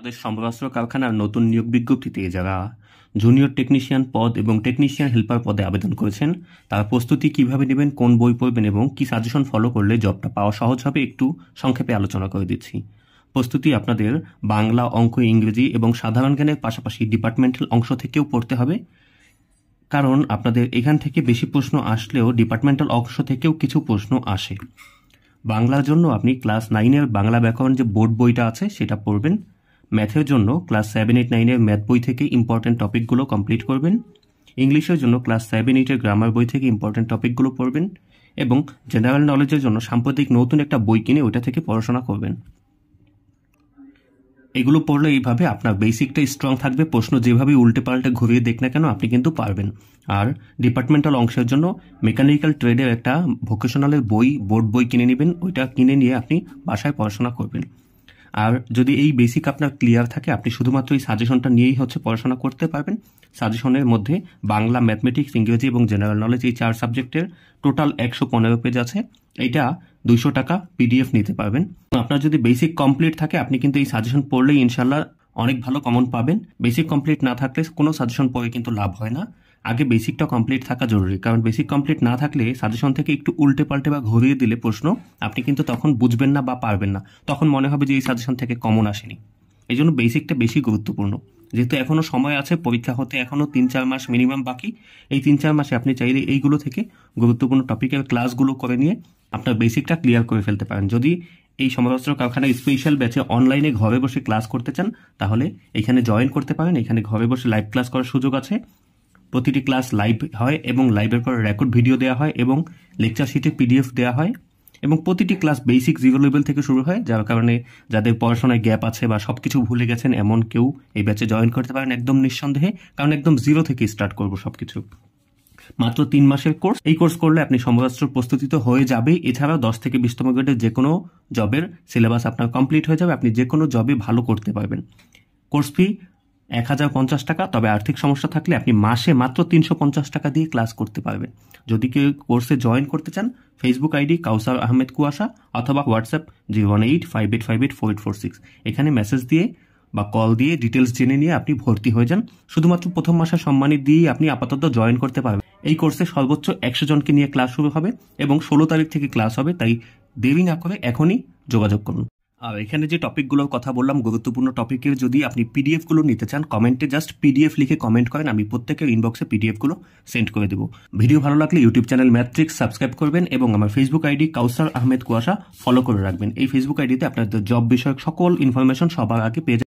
বাংলাদেশ সমরাস্ত্র কারখানার নতুন নিয়োগ বিজ্ঞপ্তিতে যারা জুনিয়র টেকনিশিয়ান পদ এবং টেকনিশিয়ান হেল্পার পদে আবেদন করেছেন তারা প্রস্তুতি কিভাবে নেবেন, কোন বই পড়বেন এবং কি সাজেশন ফলো করলে জবটা পাওয়া সহজ হবে একটু সংক্ষেপে আলোচনা করে দিচ্ছি। প্রস্তুতি আপনাদের বাংলা, অঙ্ক, ইংরেজি এবং সাধারণ জ্ঞানের পাশাপাশি ডিপার্টমেন্টাল অংশ থেকেও পড়তে হবে, কারণ আপনাদের এখান থেকে বেশি প্রশ্ন আসলেও ডিপার্টমেন্টাল অংশ থেকেও কিছু প্রশ্ন আসে। বাংলার জন্য আপনি ক্লাস 9-এর বাংলা ব্যাকরণ যে বোর্ড বইটা আছে সেটা পড়বেন। ম্যাথের জন্য ক্লাস 7, 8, 9-এর ম্যাথ বই থেকে ইম্পর্টেন্ট টপিকগুলো কমপ্লিট করবেন। ইংলিশের জন্য ক্লাস 7, 8-এর গ্রামার বই থেকে ইম্পর্টেন্ট টপিকগুলো পড়বেন এবং জেনারেল নলেজের জন্য সাম্প্রতিক নতুন একটা বই কিনে ওইটা থেকে পড়াশোনা করবেন। এগুলো পড়লে এইভাবে আপনার বেসিকটা স্ট্রং থাকবে, প্রশ্ন যেভাবে উল্টে পাল্টে ঘুরিয়ে দেখ না কেন আপনি কিন্তু পারবেন। আর ডিপার্টমেন্টাল অংশের জন্য মেকানিক্যাল ট্রেডের একটা ভোকেশনালের বই, বোর্ড বই কিনে নেবেন, ওইটা কিনে নিয়ে আপনি বাসায় পড়াশোনা করবেন। আর যদি এই বেসিক আপনার ক্লিয়ার থাকে আপনি শুধুমাত্র এই সাজেশনটা নিয়েই পড়াশোনা করতে পারবেন। সাজেশনের মধ্যে বাংলা, ম্যাথমেটিক্স, ইংরেজি এবং জেনারেল নলেজ এই 4 সাবজেক্টের টোটাল 115 পেজ আছে। এটা 200 টাকা PDF নিতে পারবেন। আপনার যদি বেসিক কমপ্লিট থাকে আপনি কিন্তু এই সাজেশন পড়লেই ইনশাল্লাহ অনেক ভালো কমন পাবেন। বেসিক কমপ্লিট না থাকলে কোনো সাজেশন পড়ে কিন্তু লাভ হয় না। আগে বেসিকটা কমপ্লিট থাকা জরুরি, কারণ বেসিক কমপ্লিট না থাকলে সাজেশন থেকে একটু উল্টে পাল্টে বা ঘুরিয়ে দিলে প্রশ্ন আপনি কিন্তু তখন বুঝবেন না বা পারবেন না, তখন মনে হবে যে এই সাজেশন থেকে কমন আসেনি। এই জন্য বেসিকটা বেশি গুরুত্বপূর্ণ। যেহেতু এখনও সময় আছে, পরীক্ষা হতে এখনও 3-4 মাস মিনিমাম বাকি, এই 3-4 মাসে আপনি চাইলে এইগুলো থেকে গুরুত্বপূর্ণ টপিকের ক্লাসগুলো করে নিয়ে আপনার বেসিকটা ক্লিয়ার করে ফেলতে পারেন। যদি এই সমরাস্ত্র কারখানার স্পেশাল ব্যাচে অনলাইনে ঘরে বসে ক্লাস করতে চান তাহলে এখানে জয়েন করতে পারেন। এখানে ঘরে বসে লাইভ ক্লাস করার সুযোগ আছে। প্রতিটি ক্লাস লাইভ হয় এবং লাইভের পর রেকর্ড ভিডিও দেওয়া হয় এবং লেকচার শিটে PDF দেওয়া হয় এবং প্রতিটি ক্লাস বেসিক 0 লেভেল থেকে শুরু হয়, যার কারণে যাদের পড়াশোনায় গ্যাপ আছে বা সবকিছু ভুলে গেছেন এমন কেউ এই ব্যাচে জয়েন করতে পারেন একদম নিঃসন্দেহে, কারণ একদম 0 থেকে স্টার্ট করবো সবকিছু। মাত্র 3 মাসের কোর্স। এই কোর্স করলে আপনি সমরাস্ত্র প্রস্তুতি তো হয়ে যাবেই, এছাড়াও 10 থেকে 20তম গ্রেডের যে কোনো জবের সিলেবাস আপনার কমপ্লিট হয়ে যাবে, আপনি যে কোনো জবে ভালো করতে পারবেন। কোর্স ফি 1050 টাকা, তবে আর্থিক সমস্যা থাকলে আপনি মাসে মাত্র 350 টাকা দিয়ে ক্লাস করতে পারবেন। যদি কেউ কোর্সে জয়েন করতে চান ফেসবুক ID কাউসার আহমেদ কুয়াশা অথবা হোয়াটসঅ্যাপ 01858584846 এখানে মেসেজ দিয়ে বা কল দিয়ে ডিটেলস জেনে নিয়ে আপনি ভর্তি হয়ে যান। শুধুমাত্র প্রথম মাসের সম্মানী দিয়েই আপনি আপাতত জয়েন করতে পারবেন। এই কোর্সে সর্বোচ্চ 100 জনকে নিয়ে ক্লাস শুরু হবে এবং 16 তারিখ থেকে ক্লাস হবে, তাই দেরি না করে এখনই যোগাযোগ করুন। আর এখানে যে টপিকগুলোর কথা বললাম গুরুত্বপূর্ণ টপিকের যদি আপনি PDF গুলো নিতে চান কমেন্টে জাস্ট PDF লিখে কমেন্ট করেন, আমি প্রত্যেকের ইনবক্সে PDF গুলো সেন্ড করে দেবো। ভিডিও ভালো লাগলে ইউটিউব চ্যানেল ম্যাথট্রিক্স সাবস্ক্রাইব করবেন এবং আমার ফেসবুক ID কাউসার আহমেদ কুয়াশা ফলো করে রাখবেন। এই ফেসবুক আইডিতে আপনাদের জব বিষয়ক সকল ইনফরমেশন সবার আগে পেয়ে